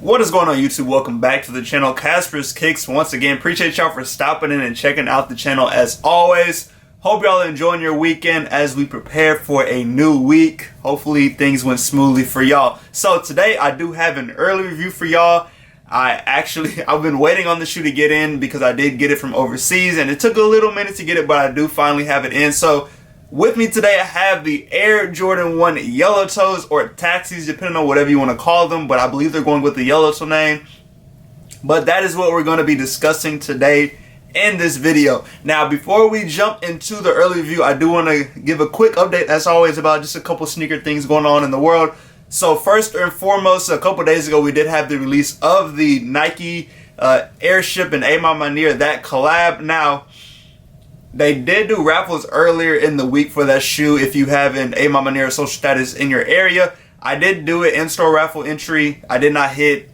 What is going on, YouTube? Welcome back to the channel, Casper's Kicks. Once again, appreciate y'all for stopping in and checking out the channel as always. Hope y'all are enjoying your weekend as we prepare for a new week. Hopefully things went smoothly for y'all. So today I do have an early review for y'all. I've been waiting on the shoe to get in because I did get it from overseas and it took a little minute to get it, but I do finally have it in. So with me today, I have the Air Jordan 1 Yellow Toes, or Taxis, depending on whatever you want to call them, but I believe they're going with the Yellow Toe name. But that is what we're going to be discussing today in this video. Now, before we jump into the early review, I do want to give a quick update, as always, about just a couple sneaker things going on in the world. So first and foremost, a couple days ago, we did have the release of the Nike Airship and A Ma Maniére, that collab. Now, they did do raffles earlier in the week for that shoe if you have an A Ma Maniére social status in your area. I did do an in-store raffle entry. I did not hit.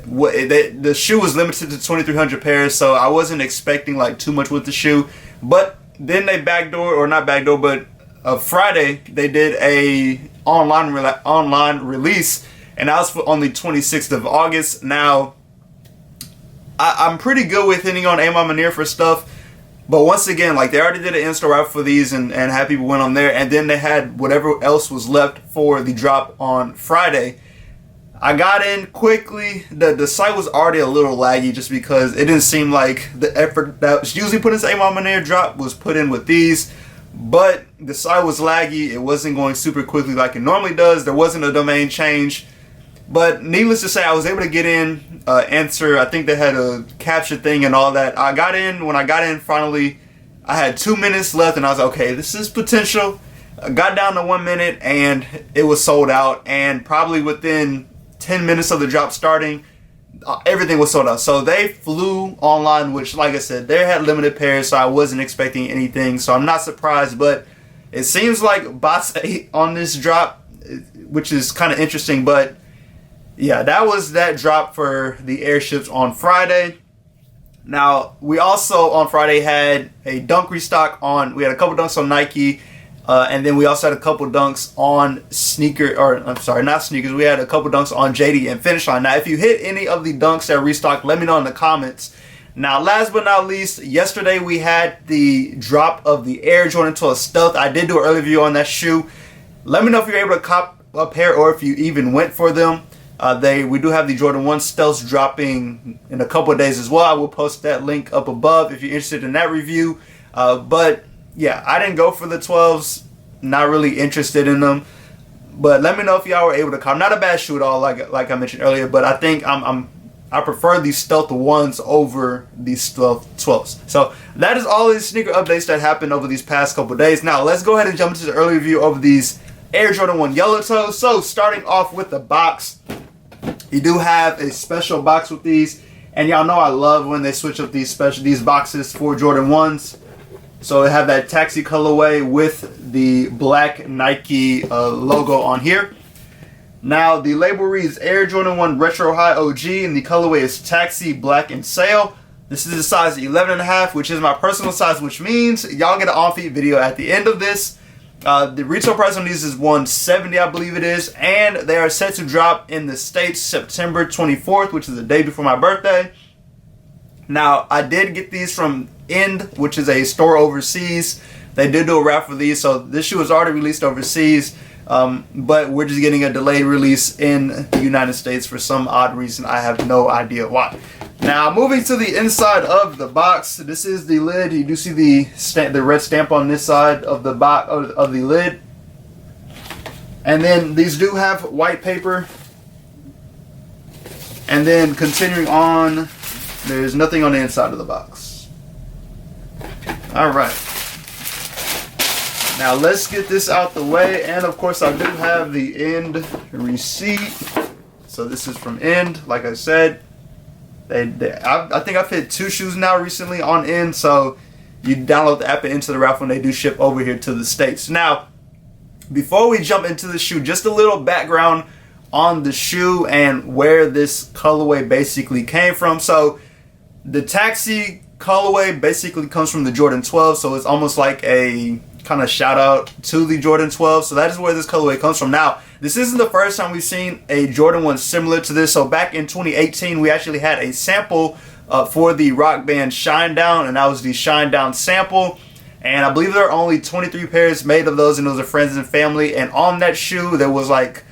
The shoe was limited to 2,300 pairs, so I wasn't expecting like too much with the shoe. But then they Friday they did a online release, and that was on the 26th of August. Now, I'm pretty good with hitting on A Ma Maniére for stuff. But once again, like, they already did an in-store raffle for these and had people win on there. And then they had whatever else was left for the drop on Friday. I got in quickly. The site was already a little laggy just because it didn't seem like the effort that was usually put into A Ma Maniére drop was put in with these. But the site was laggy. It wasn't going super quickly like it normally does. There wasn't a domain change. But needless to say, I was able to get in, answer. I think they had a capture thing and all that. I got in. When I got in, finally, I had 2 minutes left, and I was like, okay, this is potential. I got down to 1 minute, and it was sold out. And probably within 10 minutes of the drop starting, everything was sold out. So they flew online, which, like I said, they had limited pairs, so I wasn't expecting anything. So I'm not surprised, but it seems like bots ate on this drop, which is kind of interesting, but yeah, that was that drop for the airships on Friday. Now, we also on Friday had a dunk restock on. We had a couple dunks on Nike, and then we also had a couple dunks on not sneakers. We had a couple dunks on JD and Finish Line. Now, if you hit any of the dunks that restocked, let me know in the comments. Now, last but not least, yesterday we had the drop of the Air Jordan 12 Stealth. I did do an early review on that shoe. Let me know if you're able to cop a pair or if you even went for them. We do have the Jordan 1 Stealths dropping in a couple of days as well. I will post that link up above if you're interested in that review. But yeah, I didn't go for the 12s. Not really interested in them. But let me know if y'all were able to come. Not a bad shoe at all, like I mentioned earlier. But I think I prefer these Stealth 1s over these Stealth 12s. So that is all these sneaker updates that happened over these past couple of days. Now let's go ahead and jump into the early review of these Air Jordan 1 Yellow Toes. So starting off with the box. You do have a special box with these, and y'all know I love when they switch up these boxes for Jordan 1s. So they have that taxi colorway with the black Nike logo on here. Now the label reads Air Jordan 1 Retro High OG, and the colorway is Taxi Black Insole. This is a size 11.5, which is my personal size, which means y'all get an on-feet video at the end of this. The retail price on these is $170, I believe it is, and they are set to drop in the States September 24th, which is the day before my birthday. Now, I did get these from End, which is a store overseas. They did do a raffle for these, so this shoe was already released overseas, but we're just getting a delayed release in the United States for some odd reason. I have no idea why. Now, moving to the inside of the box, this is the lid. You do see the red stamp on this side of the box of the lid, and then these do have white paper. And then continuing on, there's nothing on the inside of the box. All right. Now let's get this out the way, and of course I do have the End receipt. So this is from End, like I said. I think I've hit 2 shoes now recently on End, so you download the app and enter the raffle, and they do ship over here to the States. Now, before we jump into the shoe, just a little background on the shoe and where this colorway basically came from. So the Taxi colorway basically comes from the Jordan 12, so it's almost like a kind of shout out to the Jordan 12. So that is where this colorway comes from. Now, this isn't the first time we've seen a Jordan 1 similar to this. So back in 2018, we actually had a sample for the rock band Shinedown, and that was the Shinedown sample. And I believe there are only 23 pairs made of those, and those are friends and family. And on that shoe, there was like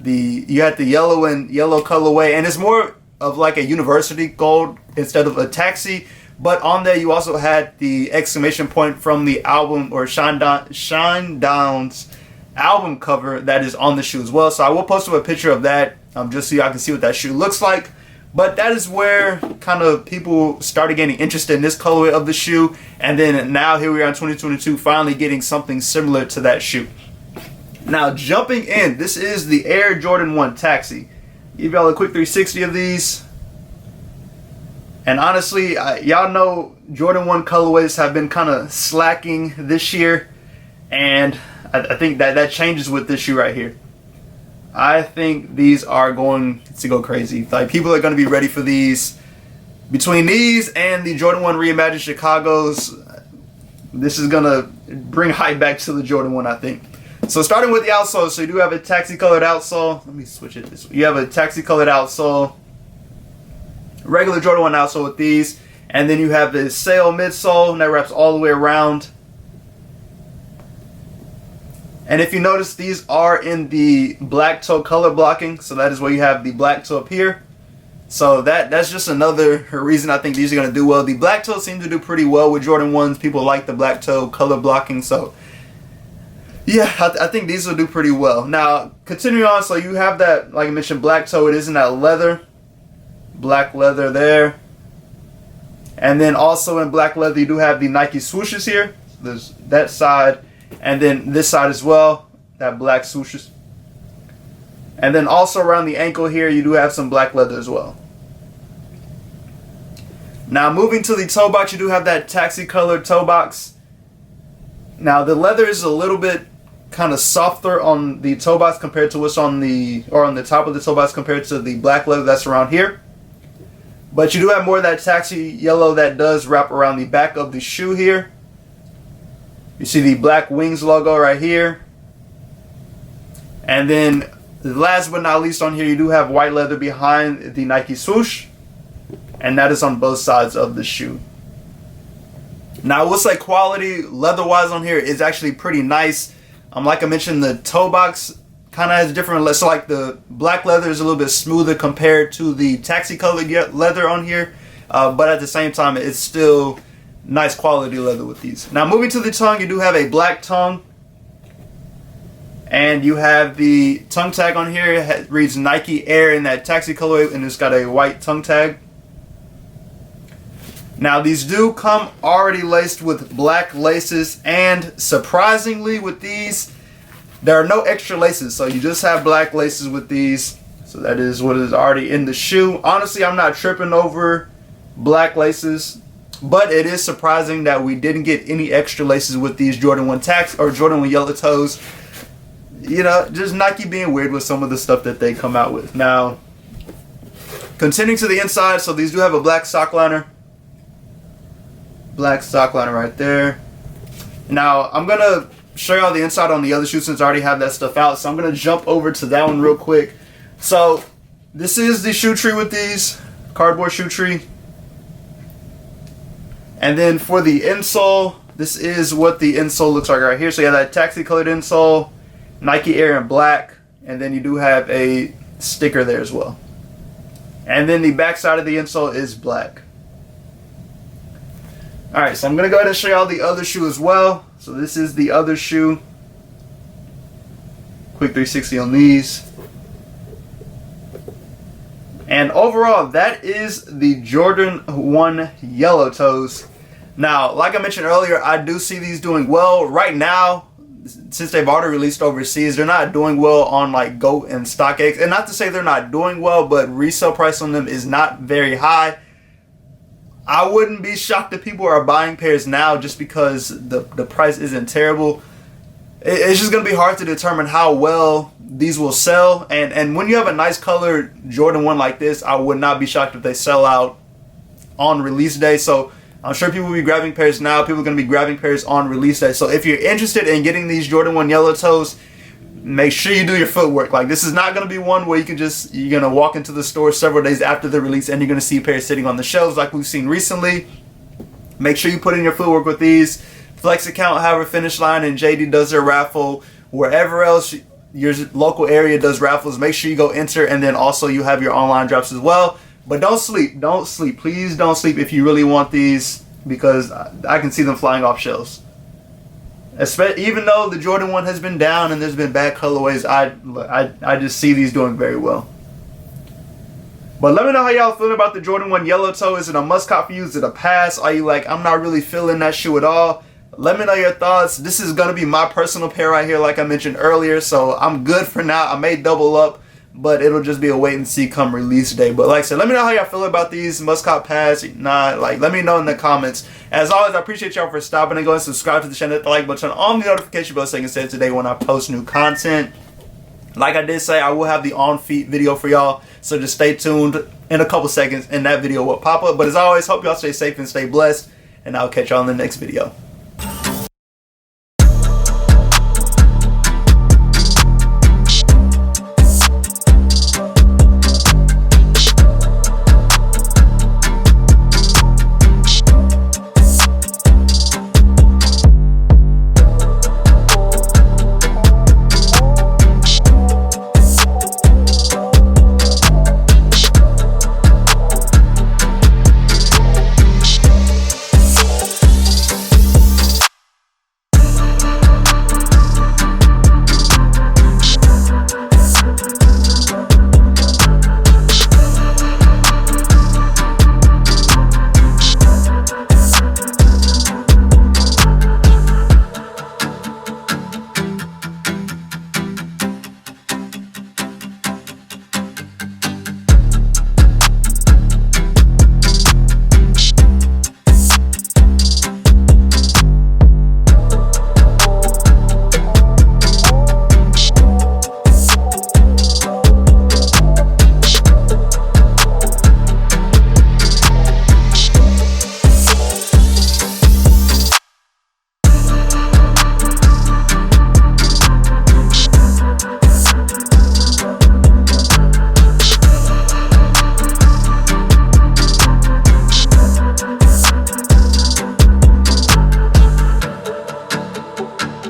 you had the yellow colorway, and it's more of like a university gold instead of a taxi. But on there, you also had the exclamation point from the album, or Shinedown's album cover, that is on the shoe as well. So I will post up a picture of that just so y'all can see what that shoe looks like. But that is where kind of people started getting interested in this colorway of the shoe. And then now here we are in 2022, finally getting something similar to that shoe. Now jumping in, this is the Air Jordan 1 Taxi. Give y'all a quick 360 of these. And honestly, y'all know Jordan 1 colorways have been kind of slacking this year. And I think that changes with this shoe right here. I think these are going to go crazy. Like, people are going to be ready for these. Between these and the Jordan 1 Reimagined Chicago's, this is going to bring hype back to the Jordan 1, I think. So starting with the outsole, so you do have a taxi colored outsole. Let me switch it this way. You have a taxi colored outsole, regular Jordan 1 outsole with these, and then you have the sail midsole, and that wraps all the way around. And if you notice, these are in the black toe color blocking, so that is where you have the black toe up here. So that's just another reason I think these are going to do well. The black toe seems to do pretty well with Jordan 1s. People like the black toe color blocking, so yeah, I think these will do pretty well. Now, continuing on, so you have that, like I mentioned, black toe. It is in that leather, black leather there. And then also in black leather, you do have the Nike swooshes here. There's that side, and then this side as well, that black swooshes. And then also around the ankle here, you do have some black leather as well. Now moving to the toe box, you do have that taxi colored toe box. Now the leather is a little bit kind of softer on the toe box compared to what's on the top of the toe box compared to the black leather that's around here. But you do have more of that taxi yellow that does wrap around the back of the shoe here. You see the black wings logo right here. And then last but not least on here, you do have white leather behind the Nike swoosh. And that is on both sides of the shoe. Now I will say quality leather-wise on here is actually pretty nice. Like I mentioned, the toe box kind of has different, so like the black leather is a little bit smoother compared to the taxi colored leather on here. But at the same time, it's still nice quality leather with these. Now moving to the tongue, you do have a black tongue. And you have the tongue tag on here. It reads Nike Air in that taxi colorway, and it's got a white tongue tag. Now these do come already laced with black laces, and surprisingly with these, there are no extra laces. So you just have black laces with these. So that is what is already in the shoe. Honestly, I'm not tripping over black laces, but it is surprising that we didn't get any extra laces with these Jordan 1 Tax or Jordan 1 Yellow Toes. You know, just Nike being weird with some of the stuff that they come out with. Now, continuing to the inside, so these do have a black sock liner. Black sock liner right there. Now, I'm going to show y'all the inside on the other shoe since I already have that stuff out. So I'm going to jump over to that one real quick. So, this is the shoe tree with these. Cardboard shoe tree. And then for the insole, this is what the insole looks like right here. So you have that taxi colored insole, Nike Air in black, and then you do have a sticker there as well. And then the back side of the insole is black. Alright, so I'm going to go ahead and show y'all the other shoe as well. So this is the other shoe. Quick 360 on these. And overall, that is the Jordan 1 Yellow Toes. Now, like I mentioned earlier, I do see these doing well. Right now, since they've already released overseas, they're not doing well on like GOAT and StockX. And not to say they're not doing well, but resale price on them is not very high. I wouldn't be shocked if people are buying pairs now just because the price isn't terrible. It's just going to be hard to determine how well these will sell. And when you have a nice colored Jordan 1 like this, I would not be shocked if they sell out on release day. So I'm sure people will be grabbing pairs now. People are going to be grabbing pairs on release day. So if you're interested in getting these Jordan 1 Yellow Toes, make sure you do your footwork. Like, this is not going to be one where you're going to walk into the store several days after the release and you're going to see pairs sitting on the shelves like we've seen recently. Make sure you put in your footwork with these. Flex account, however, Finish Line and JD does their raffle. Wherever else your local area does raffles, make sure you go enter, and then also you have your online drops as well. But don't sleep. Don't sleep. Please don't sleep if you really want these, because I can see them flying off shelves. Even though the Jordan 1 has been down and there's been bad colorways, I just see these doing very well. But let me know how y'all feeling about the Jordan 1 Yellow Toe. Is it a must cop for you? Is it a pass? Are you like, I'm not really feeling that shoe at all? Let me know your thoughts. This is going to be my personal pair right here, like I mentioned earlier. So I'm good for now. I may double up, but it'll just be a wait and see come release day. But like I said, let me know how y'all feel about these. Must cop, pass, not. Like, let me know in the comments. As always, I appreciate y'all for stopping and go and subscribe to the channel. Hit the like button on the notification bell so you can stay today when I post new content. Like I did say, I will have the on feet video for y'all, so just stay tuned. In a couple seconds and that video will pop up. But as always, hope y'all stay safe and stay blessed, and I'll catch y'all in the next video.